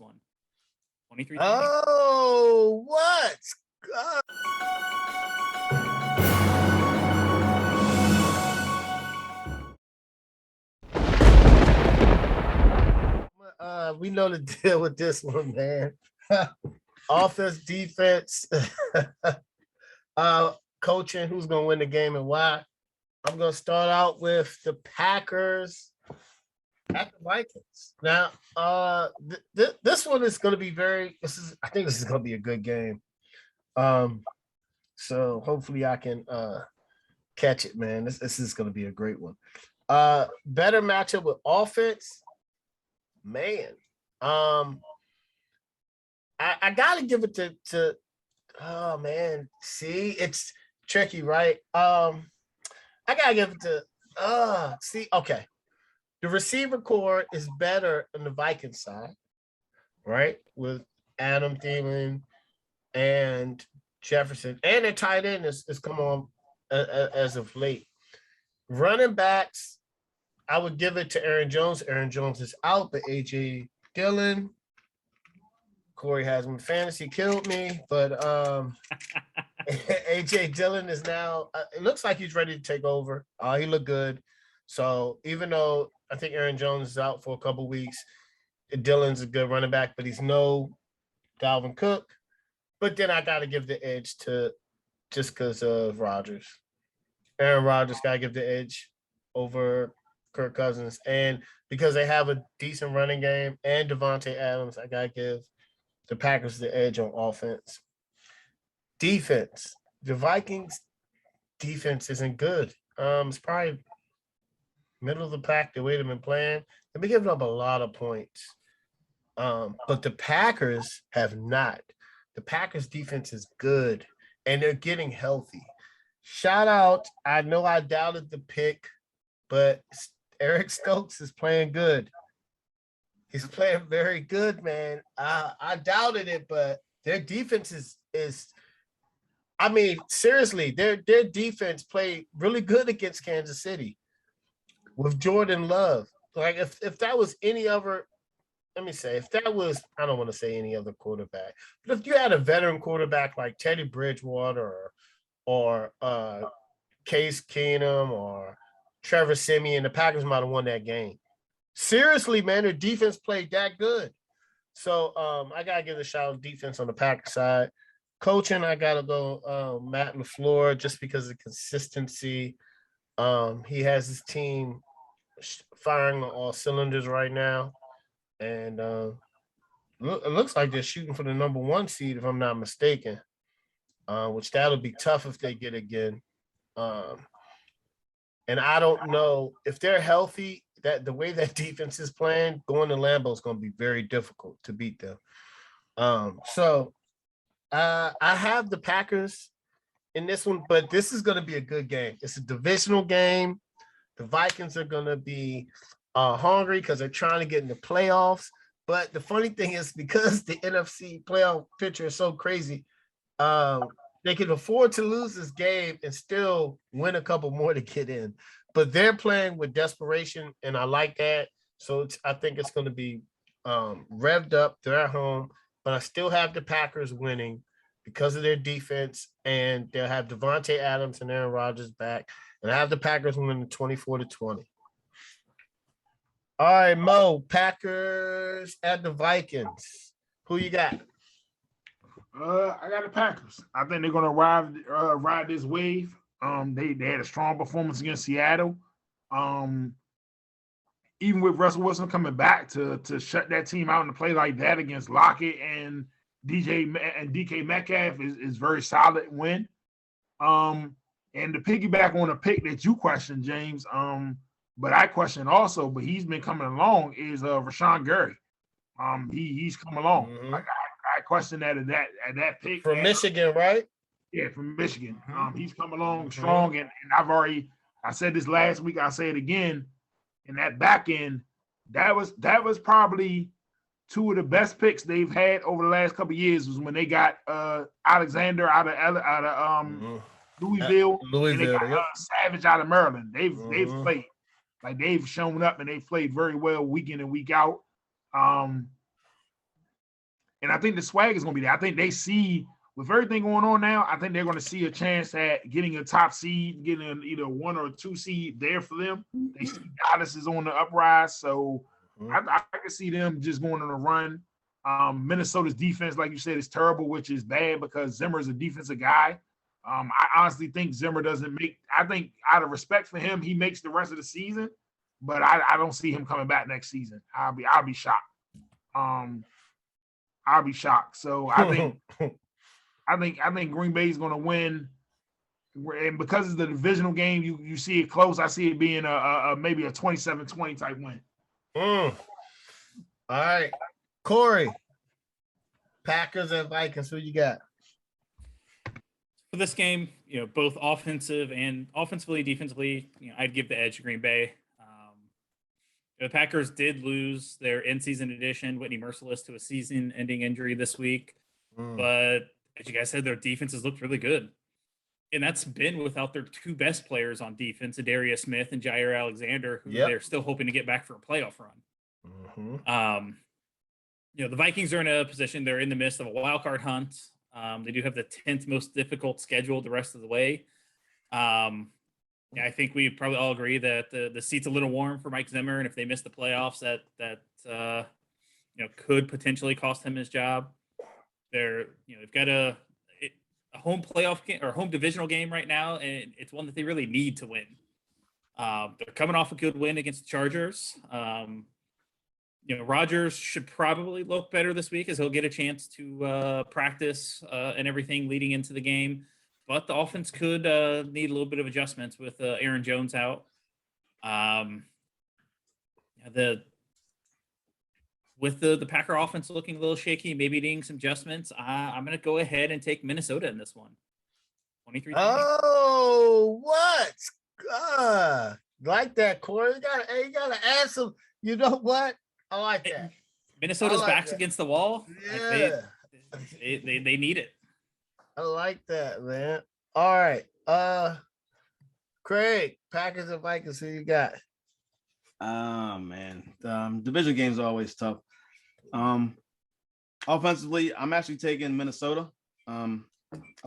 one. 23-20. Oh, what? We know the deal with this one, man. Offense, defense, coaching, who's going to win the game and why. I'm going to start out with the Packers at the Vikings. Now, this one is going to be I think this is going to be a good game. So hopefully I can catch it, man. This is going to be a great one. Better matchup with offense, man. I gotta give it to oh man. See, it's tricky, right? I gotta give it to okay. The receiver core is better on the Vikings side, right? With Adam Thielen and Jefferson, and their tight end is come on as of late. Running backs, I would give it to Aaron Jones. Aaron Jones is out, but AJ Dillon, Corey has him in fantasy, killed me, but AJ Dillon is now. It looks like he's ready to take over. He looked good. So even though I think Aaron Jones is out for a couple weeks, Dillon's a good running back, but he's no Dalvin Cook. But then I got to give the edge to just because of Rodgers. Aaron Rodgers got to give the edge over Kirk Cousins. And because they have a decent running game and Devontae Adams, I got to give the Packers the edge on offense. Defense. The Vikings defense isn't good. It's probably middle of the pack the way they've been playing. They've been giving up a lot of points. But the Packers have not. The Packers defense is good, and they're getting healthy. Shout out. I know I doubted the pick, but Eric Stokes is playing good. He's playing very good, man. I doubted it, but their defense is I mean, seriously, their defense played really good against Kansas City with Jordan Love. Like if that was any other, let me say, if that was, I don't want to say any other quarterback, but if you had a veteran quarterback like Teddy Bridgewater or Case Keenum or Trevor Siemian, the Packers might have won that game. Seriously, man, their defense played that good. So I gotta give a shout out defense on the Packers side. Coaching, I gotta go Matt LaFleur just because of consistency. He has his team firing on all cylinders right now, and it looks like they're shooting for the number 1 seed, if I'm not mistaken. Which that'll be tough if they get again. And I don't know if they're healthy. That the way that defense is playing, going to Lambeau is going to be very difficult to beat them. So I have the Packers in this one, but this is going to be a good game. It's a divisional game. The Vikings are going to be hungry because they're trying to get in the playoffs. But the funny thing is, because the NFC playoff picture is so crazy, they can afford to lose this game and still win a couple more to get in. But they're playing with desperation, and I like that. So I think it's going to be revved up. They're at home, but I still have the Packers winning because of their defense, and they'll have Devontae Adams and Aaron Rodgers back. And I have the Packers winning 24-20. All right, Mo, Packers at the Vikings. Who you got? I got the Packers. I think they're gonna ride this wave. They had a strong performance against Seattle. Even with Russell Wilson coming back to shut that team out and to play like that against Lockett and DK Metcalf is very solid win. And to piggyback on a pick that you questioned, James, but I question also, but he's been coming along, is Rashawn Gary. He's come along. Mm-hmm. I question that at that pick. From Michigan, right? Yeah, from Michigan. He's come along strong, and I said this last week, I'll say it again. In that back end, that was probably two of the best picks they've had over the last couple of years, was when they got Alexander out of Louisville, and they got Savage out of Maryland. They've played. Like, they've shown up and they've played very well week in and week out. And I think the swag is going to be there. I think they see with everything going on now, I think they're going to see a chance at getting a top seed, getting either 1 or 2 seed there for them. They see Dallas is on the uprise. So I can see them just going on a run. Minnesota's defense, like you said, is terrible, which is bad because Zimmer is a defensive guy. I honestly think Zimmer doesn't make – I think out of respect for him, he makes the rest of the season. But I don't see him coming back next season. I'll be shocked. I'll be shocked. So I think Green Bay is going to win, and because it's the divisional game, you see it close. I see it being a maybe a 27-20 type win. All right, Corey, Packers and Vikings. Who you got for this game? Both offensively, defensively. I'd give the edge to Green Bay. The Packers did lose their in-season edition, Whitney Merciless, to a season-ending injury this week. But as you guys said, their defense has looked really good. And that's been without their 2 best players on defense, Adarius Smith and Jair Alexander, who they're still hoping to get back for a playoff run. The Vikings are in a position, they're in the midst of a wild card hunt. They do have the 10th most difficult schedule the rest of the way. I think we probably all agree that the seat's a little warm for Mike Zimmer, and if they miss the playoffs, that could potentially cost him his job. They've got a home playoff game or home divisional game right now, and it's one that they really need to win. They're coming off a good win against the Chargers. Rodgers should probably look better this week as he'll get a chance to practice and everything leading into the game. But the offense could need a little bit of adjustments with Aaron Jones out. With the Packer offense looking a little shaky, maybe needing some adjustments, I'm going to go ahead and take Minnesota in this one. 23. Oh, what? Like that, Corey. You gotta add some. You know what? I like that. Minnesota's backs against the wall. Yeah. They need it. I like that, man. All right. Craig, Packers and Vikings, who you got? Man. Division games are always tough. Offensively, I'm actually taking Minnesota. I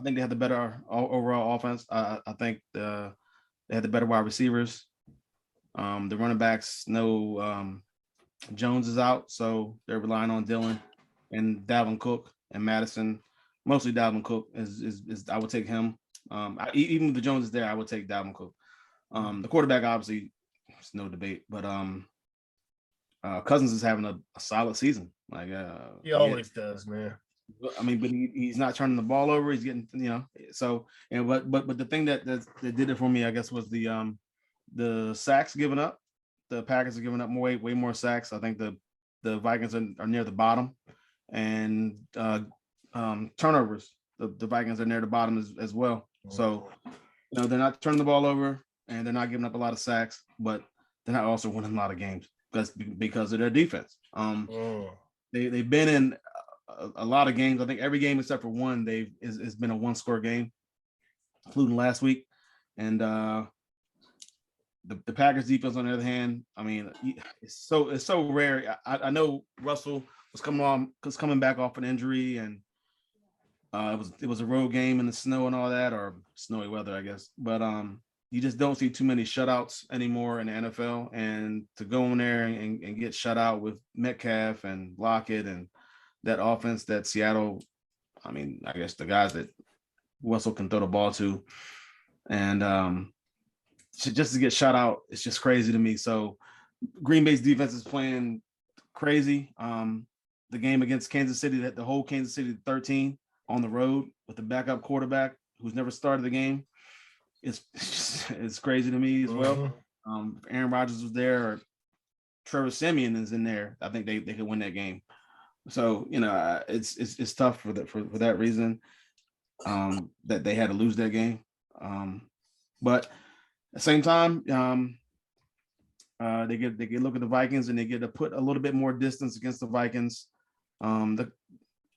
think they had the better overall offense. I think they had the better wide receivers. The running backs, Jones is out, so they're relying on Dillon and Dalvin Cook and Madison. Mostly Dalvin Cook is I would take him. Even if the Jones is there, I would take Dalvin Cook. The quarterback, obviously, it's no debate, but Cousins is having a solid season. Like he always does, man. I mean, but he's not turning the ball over. He's getting, so but the thing that did it for me, I guess, was the sacks given up. The Packers are giving up way more sacks. I think the Vikings are near the bottom, and turnovers. The Vikings are near the bottom as well. So, they're not turning the ball over, and they're not giving up a lot of sacks, but they're not also winning a lot of games because of their defense. They've been in a lot of games. I think every game except for one, it's been a 1-score game, including last week. And the Packers defense, on the other hand, I mean, it's so rare. I know Russell was coming back off an injury, and it was a road game in the snow and all that, or snowy weather, I guess. But you just don't see too many shutouts anymore in the NFL. And to go in there and get shut out with Metcalf and Lockett and that offense that Seattle, I mean, I guess the guys that Russell can throw the ball to, and just to get shut out, it's just crazy to me. So Green Bay's defense is playing crazy. The game against Kansas City, that the whole Kansas City 13 on the road with the backup quarterback who's never started the game, it's crazy to me as well. If Aaron Rodgers was there, or Trevor Siemian is in there, I think they could win that game. So it's tough for that reason, that they had to lose that game. But at the same time, they get look at the Vikings, and they get to put a little bit more distance against the Vikings in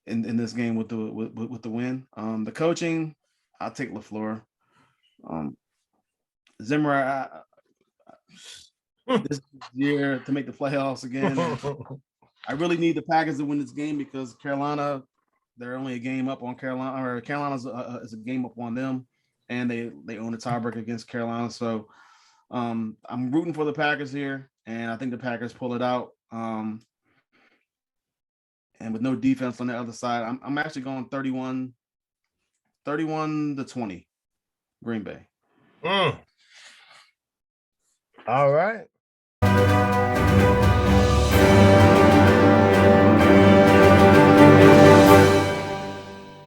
this game with the win. The coaching, I'll take LaFleur. Zimmer, this year to make the playoffs again. I really need the Packers to win this game because Carolina, they're only a game up on Carolina, or Carolina's is a game up on them, and they own a tiebreaker against Carolina. So I'm rooting for the Packers here, and I think the Packers pull it out. And with no defense on the other side, I'm actually going 31-20, Green Bay. All right.